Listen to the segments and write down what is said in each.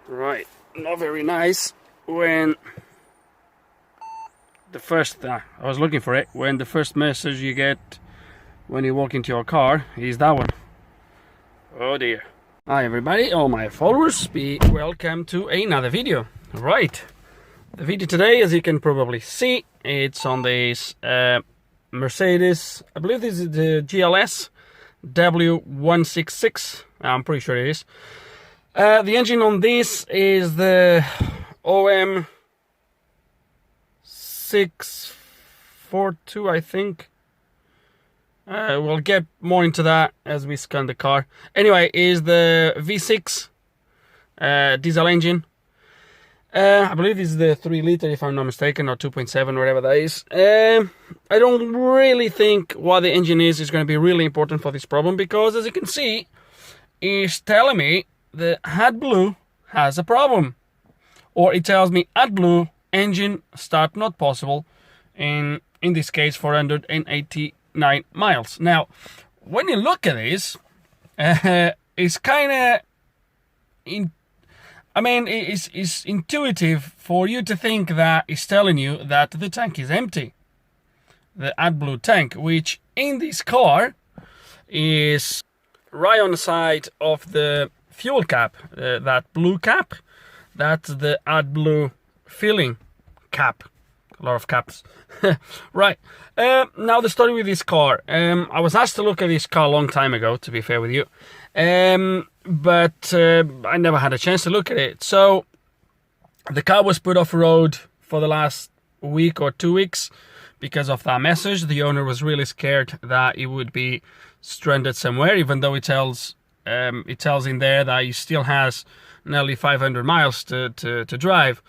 Right, not very nice when the first, I was looking for it, when the first message you get when you walk into your car is that one. Oh dear. Hi everybody, all my followers, be welcome to another video. Right, the video today, as you can probably see, it's on this Mercedes, I believe this is the GLS W166, I'm pretty sure it is. The engine on this is the OM642, I think. We'll get more into that as we scan the car. Anyway, is the V6 diesel engine. I believe this is the 3 liter, if I'm not mistaken, or 2.7, whatever that is. I don't really think what the engine is going to be really important for this problem, because as you can see, it's telling me the Adblue has a problem, or it tells me Adblue engine start not possible in this case 489 miles. Now when you look at this, it's kind of it's intuitive for you to think that it's telling you that the tank is empty, the Adblue tank, which in this car is right on the side of the fuel cap, that blue cap, that's the Adblue filling cap. A lot of caps. Right, now the story with this car. I was asked to look at this car a long time ago, to be fair with you, but I never had a chance to look at it. So the car was put off road for the last week or 2 weeks because of that message. The owner was really scared that it would be stranded somewhere, even though it tells in there that he still has nearly 500 miles to drive.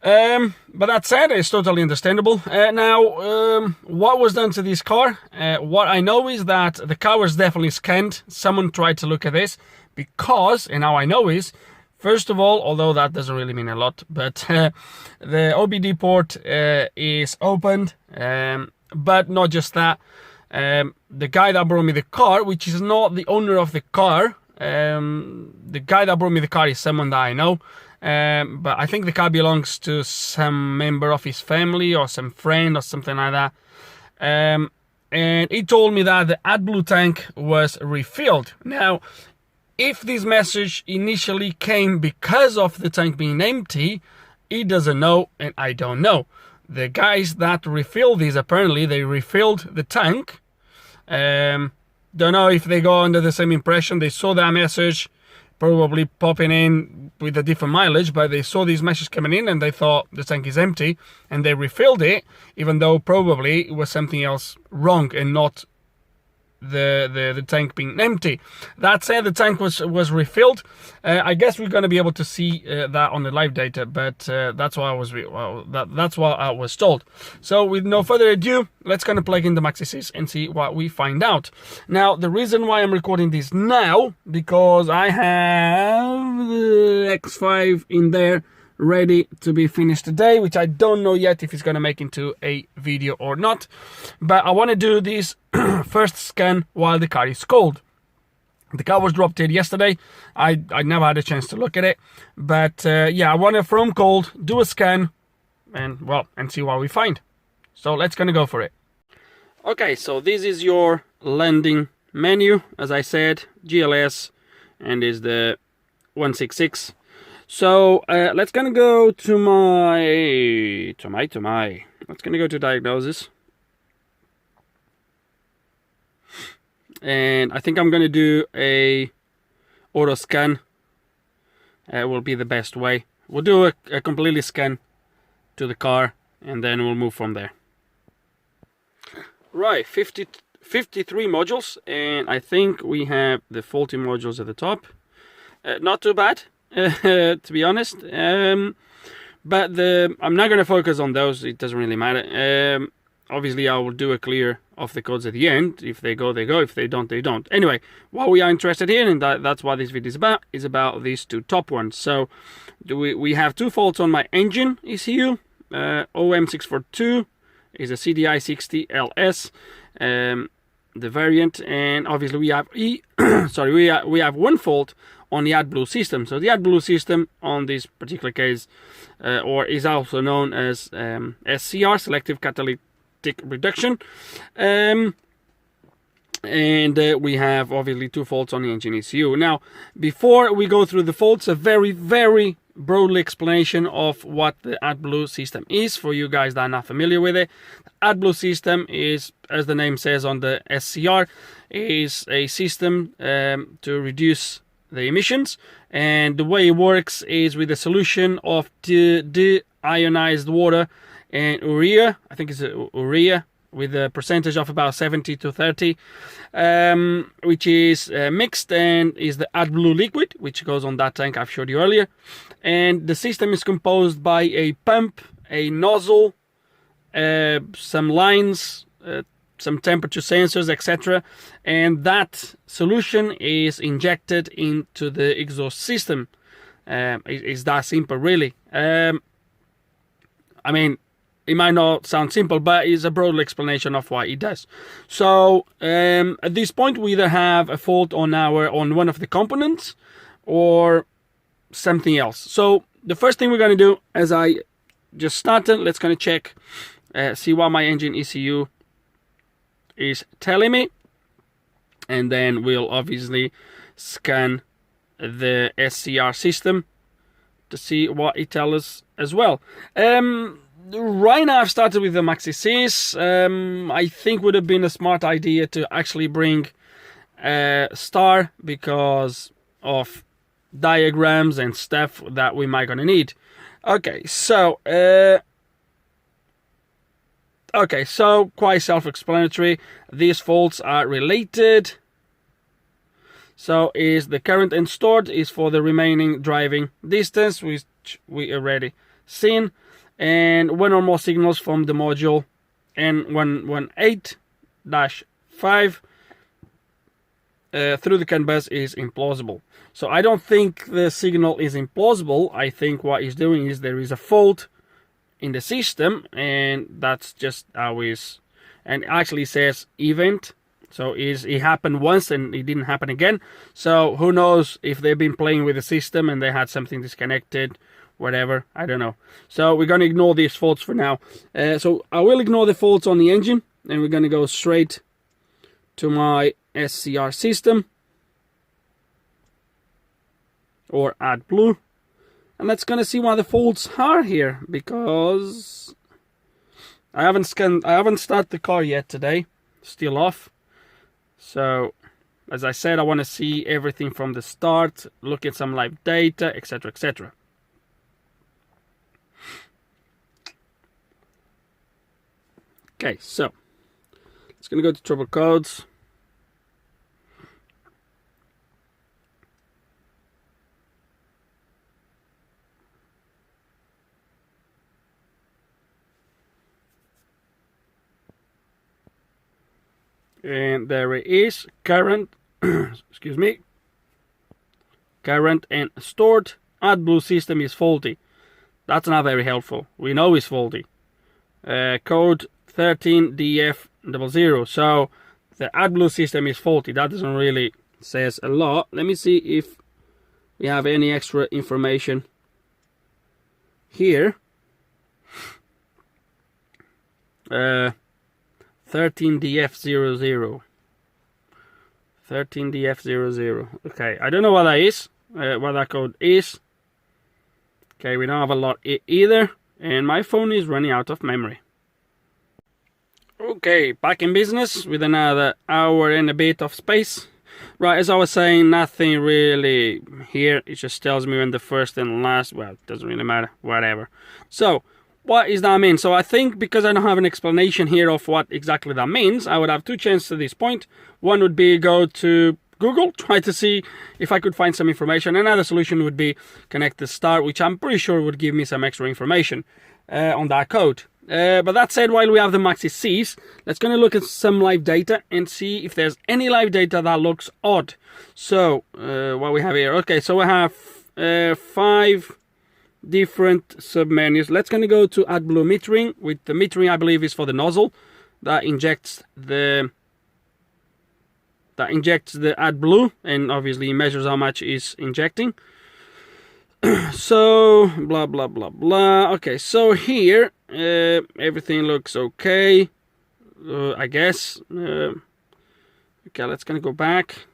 But that said, it's totally understandable. Now, what was done to this car? What I know is that the car was definitely scanned. Someone tried to look at this because, and how I know is, first of all, although that doesn't really mean a lot, but the OBD port is opened, but not just that. The guy that brought me the car, which is not the owner of the car, the guy that brought me the car is someone that I know, but I think the car belongs to some member of his family or some friend or something like that. And he told me that the Adblue tank was refilled. Now, if this message initially came because of the tank being empty, he doesn't know and I don't know. The guys that refilled these, apparently they refilled the tank. Don't know if they go under the same impression. They saw that message probably popping in with a different mileage, but they saw this message coming in and they thought the tank is empty and they refilled it, even though probably it was something else wrong and not the tank being empty. That said, the tank was refilled. I guess we're going to be able to see that on the live data, but that's what I was that's what I was told. So with no further ado, let's kind of plug in the Maxi and see what we find out. Now, the reason why I'm recording this now, because I have the X5 in there ready to be finished today, which I don't know yet if it's going to make into a video or not, but I want to do this first scan while the car is cold. The car was dropped in yesterday. I never had a chance to look at it, but yeah, I want to from cold do a scan and see what we find. So let's gonna go for it. Okay, so this is your landing menu, as I said, GLS, and is the 166. So let's gonna go to let's gonna go to diagnosis, and I think I'm gonna do a auto scan. Will be the best way. We'll do a completely scan to the car and then we'll move from there. Right, 53 modules, and I think we have the faulty modules at the top. Not too bad. To be honest, but I'm not going to focus on those. It doesn't really matter. Obviously I will do a clear of the codes at the end. If they go, they go. If they don't, they don't. Anyway, what we are interested in, and that's what this video is about these two top ones. So we have two faults on my engine ECU. OM642 is a CDI 60 LS, the variant, and obviously we have we have one fault on the AdBlue system. So the AdBlue system on this particular case, or is also known as SCR, Selective Catalytic Reduction. And we have obviously 2 faults on the engine ECU. Now, before we go through the faults, a very, very broadly explanation of what the AdBlue system is for you guys that are not familiar with it. The AdBlue system is, as the name says on the SCR, is a system to reduce the emissions, and the way it works is with a solution of deionized water and urea. I think it's urea with a percentage of about 70 to 30, which is mixed, and is the AdBlue liquid, which goes on that tank I've showed you earlier. And the system is composed by a pump, a nozzle, some lines, some temperature sensors, etc. And that solution is injected into the exhaust system. It's that simple, really. I mean, it might not sound simple, but it's a broad explanation of what it does. So at this point, we either have a fault on one of the components or something else. So the first thing we're going to do, as I just started, let's kind of check, see what my engine ECU is telling me, and then we'll obviously scan the SCR system to see what it tells us as well. Right now I've started with the Maxi Cs. I think would have been a smart idea to actually bring Star because of diagrams and stuff that we might gonna need. Okay, so quite self-explanatory. These faults are related. So is the current and stored is for the remaining driving distance, which we already seen, and one or more signals from the module N118-5 through the CAN bus is implausible. So I don't think the signal is implausible. I think what he's doing is there is a fault in the system, and that's just how it is. And it actually says event, so it happened once and it didn't happen again. So who knows if they've been playing with the system and they had something disconnected, whatever, I don't know. So we're going to ignore these faults for now. So I will ignore the faults on the engine, and we're going to go straight to my SCR system, or AdBlue, and let's gonna see what the faults are here, because I haven't started the car yet today, still off. So as I said, I want to see everything from the start, look at some live data, etc, etc. Okay, so it's gonna go to trouble codes. And there it is, current, excuse me, current and stored. AdBlue system is faulty. That's not very helpful. We know it's faulty. Code 13DF00. So the AdBlue system is faulty. That doesn't really says a lot. Let me see if we have any extra information here. 13DF00. 13DF00. Okay, I don't know what that is, what that code is. Okay, we don't have a lot either, and my phone is running out of memory. Okay, back in business with another hour and a bit of space. Right, as I was saying, nothing really here. It just tells me when the first and last, well, it doesn't really matter, whatever. So what does that mean? So I think because I don't have an explanation here of what exactly that means, I would have 2 chances at this point. One would be go to Google, try to see if I could find some information. Another solution would be connect the Star, which I'm pretty sure would give me some extra information on that code. But that said, while we have the Maxi Cs, let's going to look at some live data and see if there's any live data that looks odd. So what we have here, okay, so we have 5 different submenus. Let's going to go to AdBlue metering. With the metering, I believe, is for the nozzle that injects the that injects the AdBlue, and obviously measures how much is injecting. So blah blah blah blah. Okay, so here everything looks okay, I guess. Okay, let's gonna go back.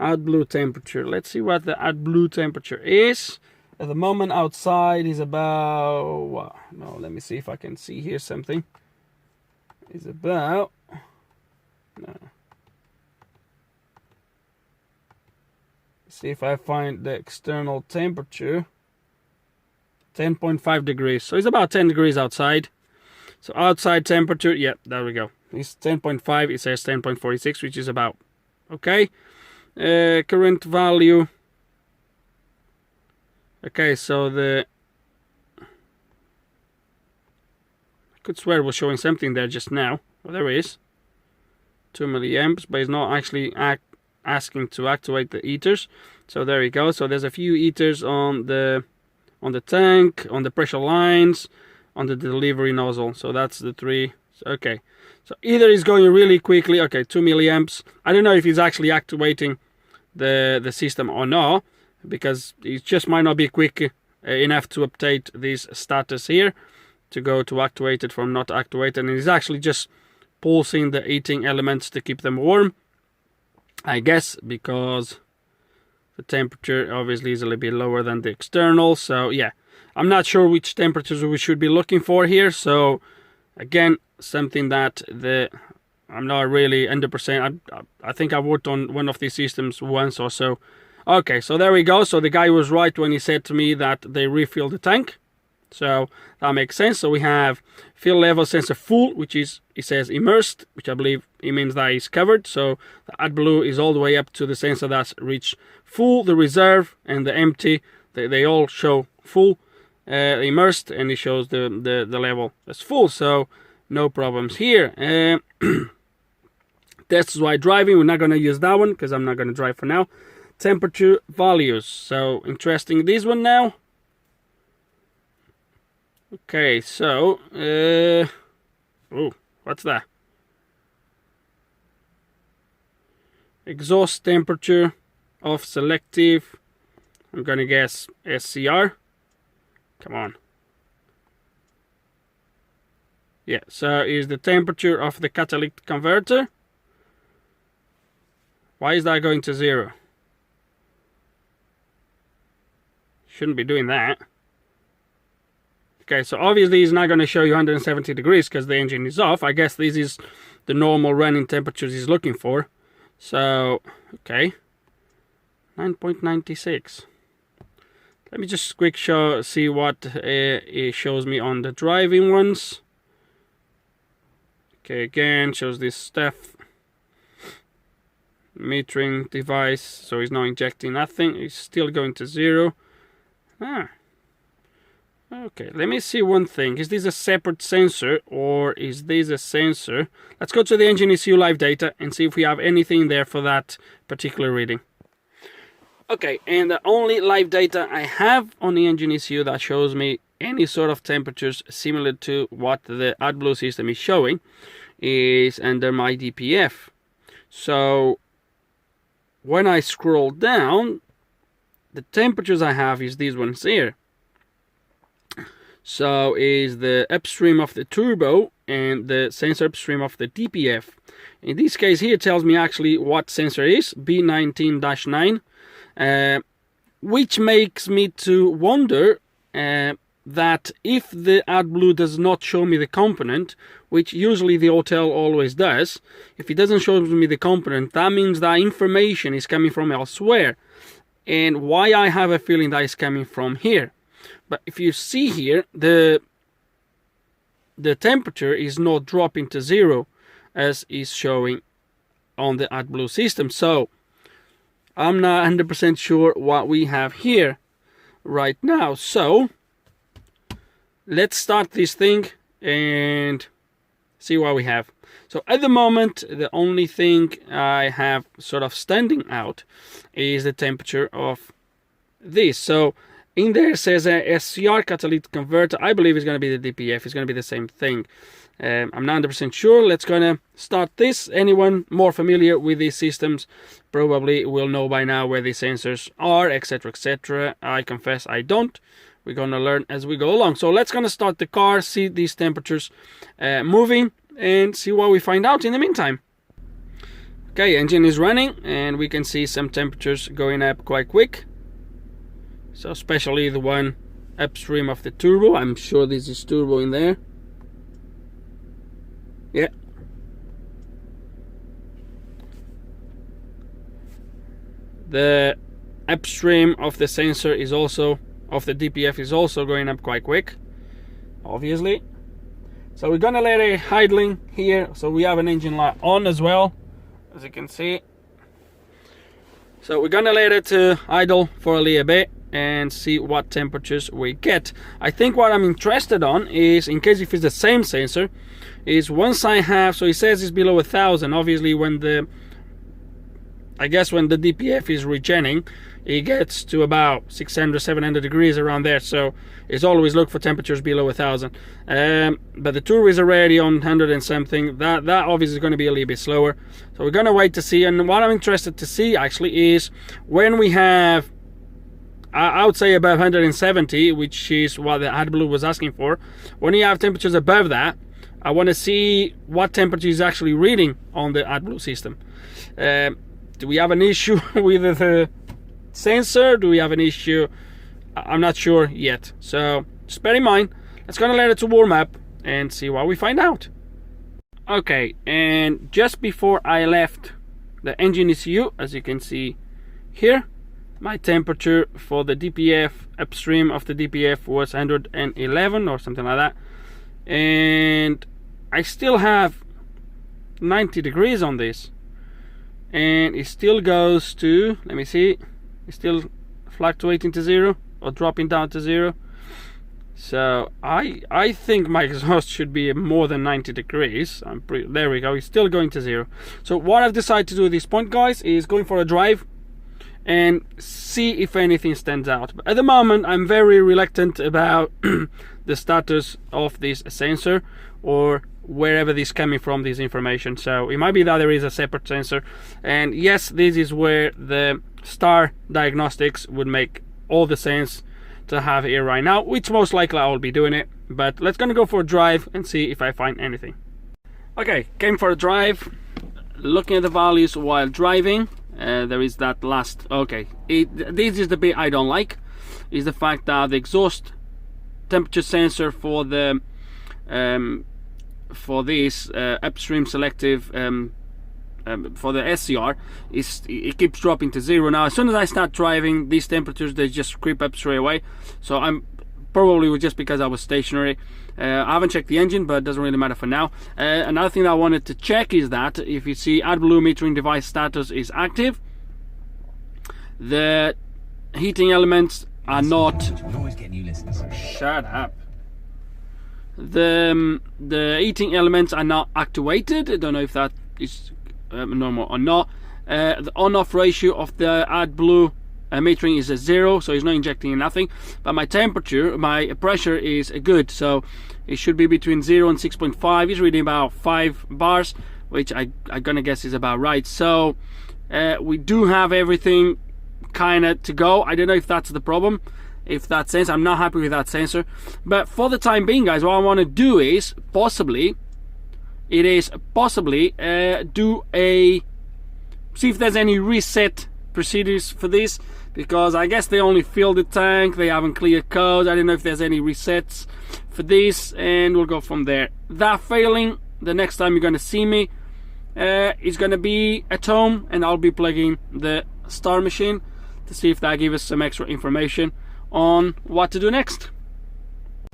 AdBlue temperature. Let's see what the AdBlue temperature is. At the moment outside is about, no, let me see if I can see here something. Is about, no. See if I find the external temperature. 10.5 degrees. So it's about 10 degrees outside. So outside temperature, yeah, there we go. It's 10.5. It says 10.46, which is about okay. Current value. Okay, so I could swear it was showing something there just now. Well, there is 2 milliamps, but it's not actually asking to activate the heaters. So there we go. So there's a few heaters on the tank, on the pressure lines, on the delivery nozzle. So that's the three. Okay, so either is going really quickly. Okay, 2 milliamps. I don't know if it's actually activating the system or not, because it just might not be quick enough to update this status here to go to activated from not activated, and it's actually just pulsing the heating elements to keep them warm, I guess, because the temperature obviously is a little bit lower than the external. So yeah, I'm not sure which temperatures we should be looking for here. So again, something that I'm not really 100%. I think I worked on one of these systems once or so. Okay, so there we go. So the guy was right when he said to me that they refill the tank. So that makes sense. So we have fill level sensor full, which is, it says immersed, which I believe it means that it's covered. So the AdBlue is all the way up to the sensor that's reached full. The reserve and the empty, they all show full, immersed, and it shows the level as full. So no problems here. Test while driving. We're not going to use that one because I'm not going to drive for now. Temperature values. So interesting, this one now. Okay, so oh, what's that? Exhaust temperature of selective. I'm gonna guess SCR. Come on. Yeah, so is the temperature of the catalytic converter. Why is that going to 0? Shouldn't be doing that. Okay, so obviously it's not going to show you 170 degrees because the engine is off. I guess this is the normal running temperatures he's looking for. So, okay. 9.96. Let me just quick see what it shows me on the driving ones. Okay, again, shows this stuff. Metering device, so he's not injecting nothing. He's still going to 0. Okay, let me see one thing. Is this a separate sensor or is this a sensor? Let's go to the engine ECU live data and see if we have anything there for that particular reading. Okay, and the only live data I have on the engine ECU that shows me any sort of temperatures similar to what the AdBlue system is showing is under my DPF. So when I scroll down, the temperatures I have is these ones here. So is the upstream of the turbo and the sensor upstream of the DPF. In this case here, it tells me actually what sensor is, B19-9, which makes me to wonder that if the AdBlue does not show me the component, which usually the hotel always does, if it doesn't show me the component, that means that information is coming from elsewhere. And why I have a feeling that it's coming from here. But if you see here, the temperature is not dropping to 0 as is showing on the AdBlue system. So I'm not 100% sure what we have here right now. So let's start this thing and see what we have. So at the moment, the only thing I have sort of standing out is the temperature of this. So in there it says SCR catalytic converter. I believe it's going to be the DPF. It's going to be the same thing. I'm not 100% sure. Let's gonna start this. Anyone more familiar with these systems probably will know by now where these sensors are, etc, etc. I confess I don't. We're gonna learn as we go along. So let's gonna start the car, see these temperatures moving, and see what we find out in the meantime. Okay, engine is running, and we can see some temperatures going up quite quick. So especially the one upstream of the turbo. I'm sure this is turbo in there. Yeah. The upstream of the sensor is also, of the DPF, is also going up quite quick, obviously. So we're gonna let it idling here, so we have an engine light on as well, as you can see. So we're gonna let it idle for a little bit and see what temperatures we get. I think what I'm interested on is, in case if it's the same sensor, is once I have, so it says it's below 1000. Obviously when the, I guess when the DPF is regenning, it gets to about 600, 700 degrees around there. So it's always look for temperatures below 1000. But the turbo is already on 100 and something. That obviously is going to be a little bit slower. So we're going to wait to see. And what I'm interested to see actually is when we have, I would say above 170, which is what the Adblue was asking for. When you have temperatures above that, I want to see what temperature is actually reading on the Adblue system. Do we have an issue with the sensor? Do we have an issue? I'm not sure yet. So just bear in mind, let's gonna let it to warm up and see what we find out. Okay, and just before I left the engine ECU, as you can see here, my temperature for the DPF, upstream of the DPF, was 111 or something like that. And I still have 90 degrees on this. And it still goes to, let me see, it's still fluctuating to 0 or dropping down to 0. So I think my exhaust should be more than 90 degrees. There we go, it's still going to 0. So what I've decided to do at this point, guys, is going for a drive and see if anything stands out. But at the moment I'm very reluctant about the status of this sensor, or wherever this is coming from, this information. So it might be that there is a separate sensor, and yes, this is where the Star Diagnostics would make all the sense to have here right now, which most likely I will be doing it. But let's gonna go for a drive and see if I find anything. Okay, came for a drive, looking at the values while driving. There is that last, okay, this is the bit I don't like, is the fact that the exhaust temperature sensor for the for this upstream selective for the SCR it keeps dropping to 0. Now as soon as I start driving, these temperatures, they just creep up straight away. So I'm probably just because I was stationary. I haven't checked the engine, but it doesn't really matter for now. Another thing that I wanted to check is that if you see Adblue metering device status is active, the heating elements are not. Shut up. The heating elements are not activated. I don't know if that is normal or not. The on-off ratio of the Adblue metering is a 0, so it's not injecting nothing. But my temperature, my pressure is good, so it should be between 0 and 6.5. It's reading about 5 bars, which I'm gonna guess is about right. So we do have everything kind of to go. I don't know if that's the problem, if that sensor, I'm not happy with that sensor. But for the time being, guys, what I want to do is possibly do a, see if there's any reset procedures for this, because I guess they only filled the tank, they haven't cleared codes. I don't know if there's any resets for this, and we'll go from there. That failing, the next time you're going to see me is going to be at home, and I'll be plugging the Star machine to see if that gives us some extra information on what to do next.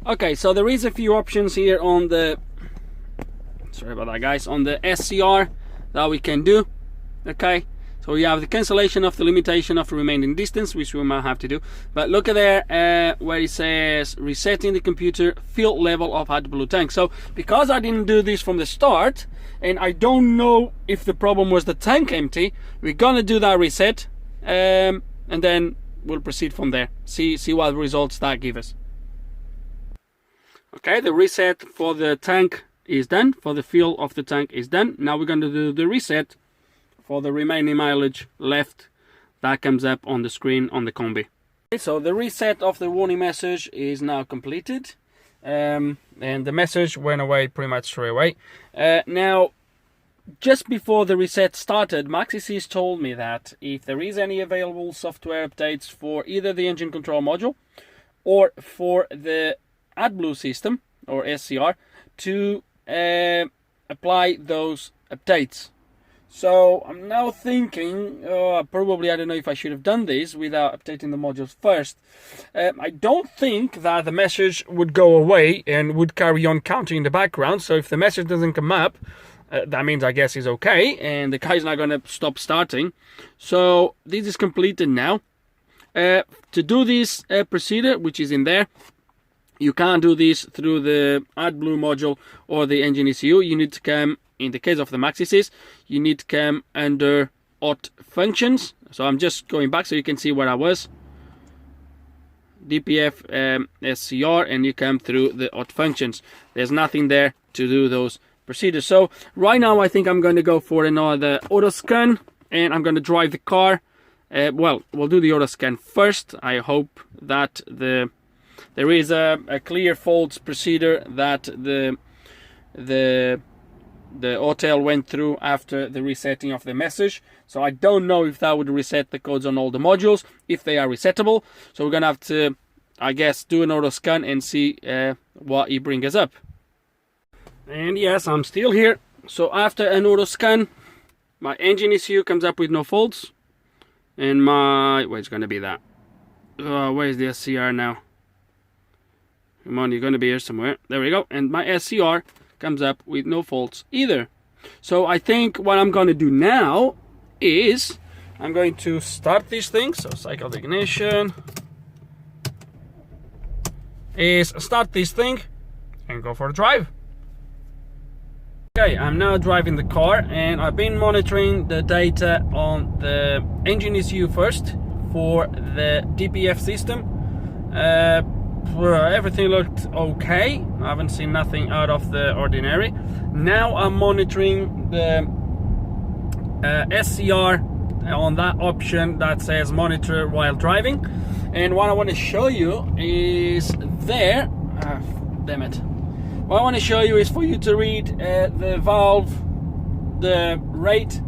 Okay, so there is a few options here on the, sorry about that, guys, on the SCR that we can do. Okay, so we have the cancellation of the limitation of the remaining distance, which we might have to do. But look at there where it says resetting the computer fill level of Adblue tank. So because I didn't do this from the start, and I don't know if the problem was the tank empty, we're gonna do that reset, and then we'll proceed from there. See what results that give us. Okay, the reset for the tank is done, for the fuel of the tank is done. Now we're going to do the reset for the remaining mileage left. That comes up on the screen on the Combi. Okay, so the reset of the warning message is now completed, and the message went away pretty much straight away. Now, just before the reset started, Maxis told me that if there is any available software updates for either the engine control module or for the Adblue system or SCR, to apply those updates. So I'm now thinking, probably I don't know if I should have done this without updating the modules first. I don't think that the message would go away and would carry on counting in the background. So if the message doesn't come up, that means I guess it's okay and the car's not going to stop starting. So this is completed now. To do this procedure, which is in there, you can't do this through the Adblue module or the engine ECU. You need to come, in the case of the Maxis, you need to come under Auto Functions. So I'm just going back so you can see where I was. DPF SCR, and you come through the Auto Functions. There's nothing there to do those procedures. So right now I think I'm going to go for another auto scan, and I'm going to drive the car. Well, we'll do the auto scan first. I hope that there is a clear faults procedure that the hotel went through after the resetting of the message. So I don't know if that would reset the codes on all the modules, if they are resettable. So we're gonna have to, I guess, do an auto scan and see what it brings us up. And yes, I'm still here. So after an auto scan, my engine ECU comes up with no faults, and my, where's it's gonna be that? Where's the SCR now? Come on, you're gonna be here somewhere. There we go. And my SCR comes up with no faults either. So I think what I'm gonna do now is I'm going to start this thing. So cycle the ignition, is start this thing and go for a drive. Okay, I'm now driving the car, and I've been monitoring the data on the engine ECU first for the DPF system. Everything looked okay. I haven't seen nothing out of the ordinary. Now I'm monitoring the SCR on that option that says monitor while driving, and what I want to show you is there, damn it, what I want to show you is for you to read the valve, the rate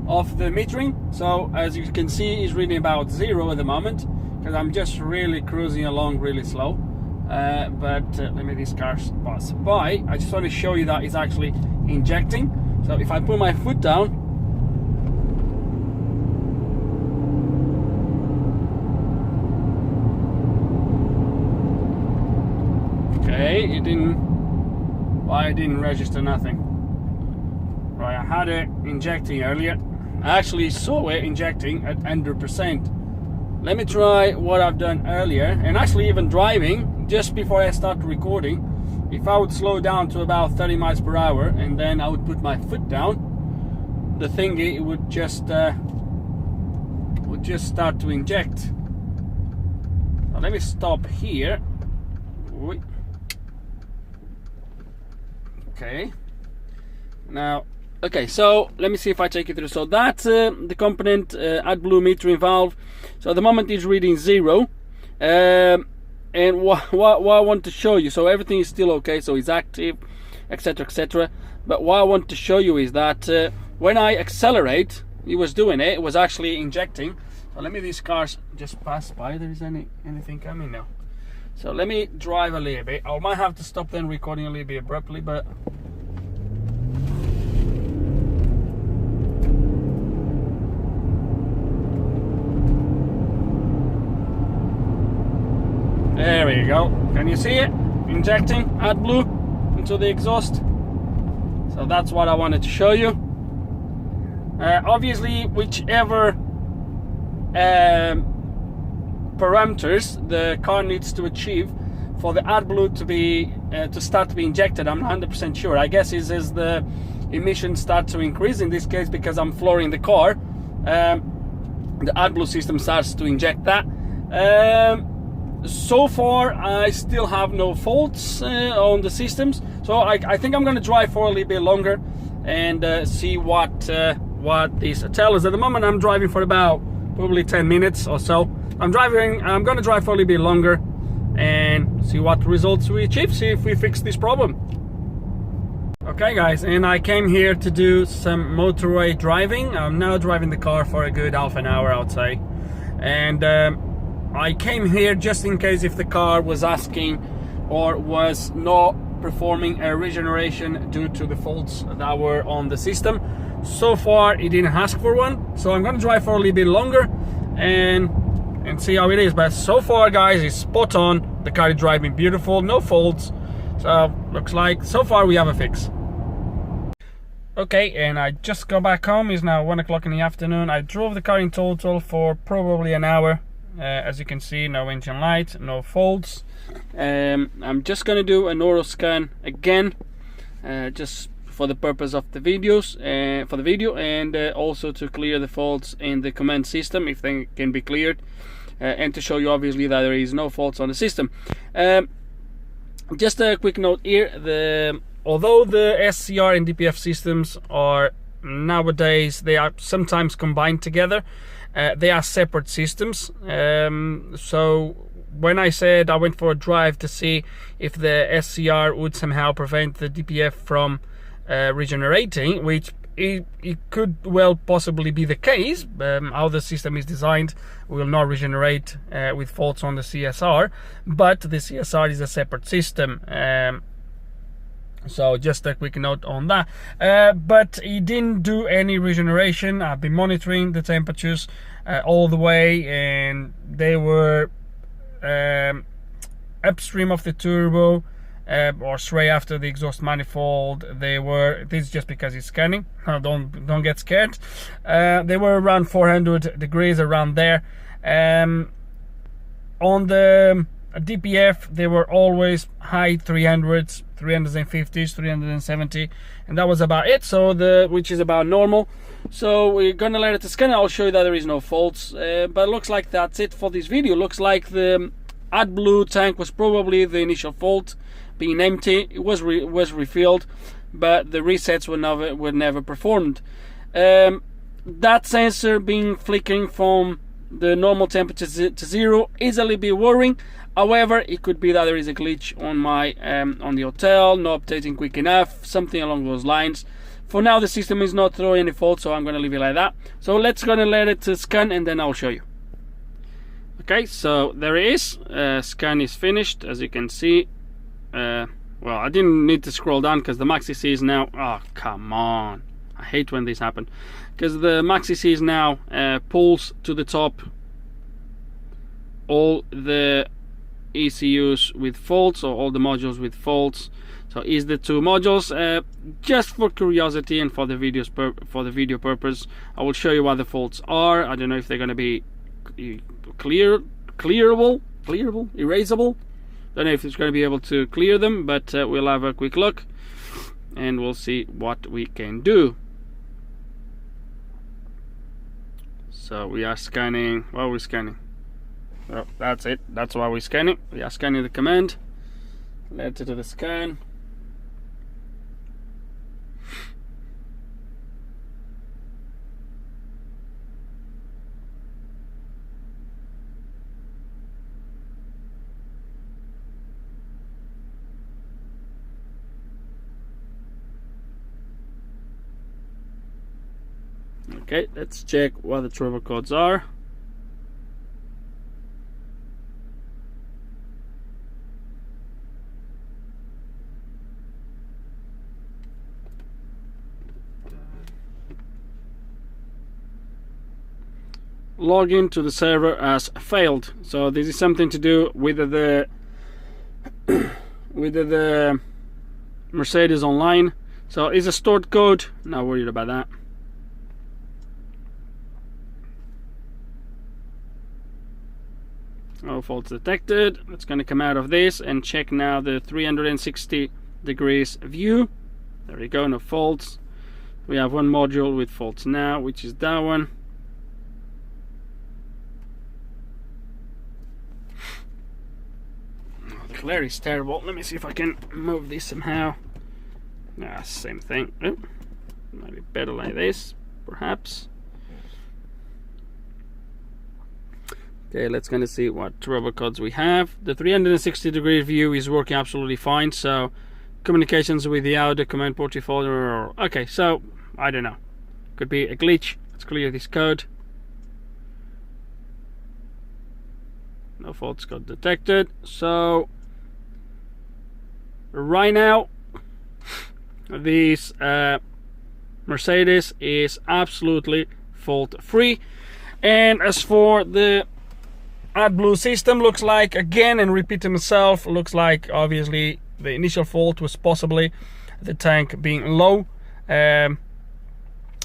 of the metering. So as you can see, it's reading about 0 at the moment because I'm just really cruising along really slow. But let me, these cars pass by. I just want to show you that it's actually injecting. So if I put my foot down, okay, it didn't, why it didn't register nothing. Right, I had it injecting earlier. I actually saw it injecting at 100%. Let me try what I've done earlier, and actually even driving just before I start recording. If I would slow down to about 30 miles per hour and then I would put my foot down, the thingy would just start to inject. Now let me stop here. Okay. Now, okay, so let me see if I take you through. So that's the component Adblue metering valve. So at the moment it's reading 0. And what I want to show you, so everything is still okay, so it's active, etc, etc. But what I want to show you is that when I accelerate, it was doing it, it was actually injecting. So let me, these cars just pass by, there is anything coming now. So let me drive a little bit. I might have to stop then recording a little bit abruptly, but there we go. Can you see it? Injecting Adblue into the exhaust. So that's what I wanted to show you. Obviously, whichever parameters the car needs to achieve for the Adblue to be to start to be injected, I'm not 100% sure. I guess is as the emissions start to increase, in this case because I'm flooring the car, the Adblue system starts to inject that. so far I still have no faults on the systems, so I think I'm gonna drive for a little bit longer and see what these tell us. At the moment I'm driving for about probably 10 minutes or so. I'm gonna drive for a little bit longer and see what results we achieve, see if we fix this problem. Okay guys, and I came here to do some motorway driving. I'm now driving the car for a good half an hour, I would say. And I came here just in case if the car was asking or was not performing a regeneration due to the faults that were on the system. So far it didn't ask for one, so I'm gonna drive for a little bit longer and see how it is. But so far guys, it's spot on. The car is driving beautiful, no faults. So looks like so far we have a fix. Okay, and I just got back home. It's now 1 o'clock in the afternoon. I drove the car in total for probably an hour. As you can see, no engine light, no faults. I'm just gonna do an auto scan again, just for the purpose of the videos, for the video, and also to clear the faults in the command system if they can be cleared, and to show you obviously that there is no faults on the system. Just a quick note here: although the SCR and DPF systems are nowadays, they are sometimes combined together, they are separate systems. So when I said I went for a drive to see if the SCR would somehow prevent the DPF from regenerating, which it could well possibly be the case, how the system is designed will not regenerate with faults on the CSR, but the CSR is a separate system. So just a quick note on that. But it didn't do any regeneration. I've been monitoring the temperatures all the way, and they were upstream of the turbo, or straight after the exhaust manifold. They were, this is just because it's scanning, don't get scared. They were around 400 degrees, around there. On the DPF they were always high 300s, 350s, 370, and that was about it. So which is about normal. So we're gonna let it scan. I'll show you that there is no faults, but it looks like that's it for this video. Looks like the Adblue tank was probably the initial fault, being empty. It was refilled, but the resets were never performed. That sensor being flickering from the normal temperature to zero is a little bit worrying. However, it could be that there is a glitch on my on the hotel, not updating quick enough, something along those lines. For now, the system is not throwing any faults, so I'm going to leave it like that. So let's gonna let it scan, and then I'll show you. Okay, so there it is. Scan is finished, as you can see. Well, I didn't need to scroll down because the Maxi-C is now. Oh, come on! I hate when this happens, because the Maxi-C is now pulls to the top all the ECUs with faults, or all the modules with faults. So is the two modules. Just for curiosity and for the video purpose, I will show you what the faults are. I don't know if they're going to be clearable, erasable. Don't know if it's going to be able to clear them, but we'll have a quick look and we'll see what we can do. So we are scanning. What are we scanning? Well, that's it. That's why we're scanning. We are scanning the command. Let it to the scan. Okay, let's check what the turbo codes are. Login to the server as failed. So this is something to do with the Mercedes online. So it's a stored code. Not worried about that. No faults detected. It's going to come out of this and check now the 360 degrees view. There we go, no faults. We have one module with faults now, which is that one. glare is terrible. Let me see if I can move this somehow. Ah, same thing. Oh, maybe better like this, perhaps. Okay, let's gonna see what rubber codes we have. The 360-degree view is working absolutely fine. So communications with the audio command portfolio. Okay, so I don't know. Could be a glitch. Let's clear this code. No faults got detected. So right now, this Mercedes is absolutely fault-free. And as for the AdBlue system, looks like, again, and repeating myself, looks like obviously the initial fault was possibly the tank being low.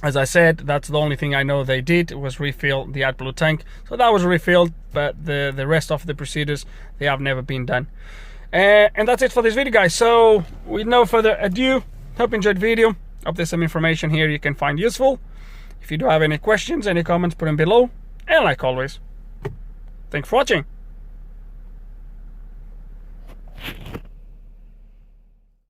As I said, that's the only thing I know they did was refill the AdBlue tank. So that was refilled, but the rest of the procedures, they have never been done. And that's it for this video, guys. So with no further ado, hope you enjoyed the video. Hope there's some information here you can find useful. If you do have any questions, any comments, put them below. And like always, thanks for watching.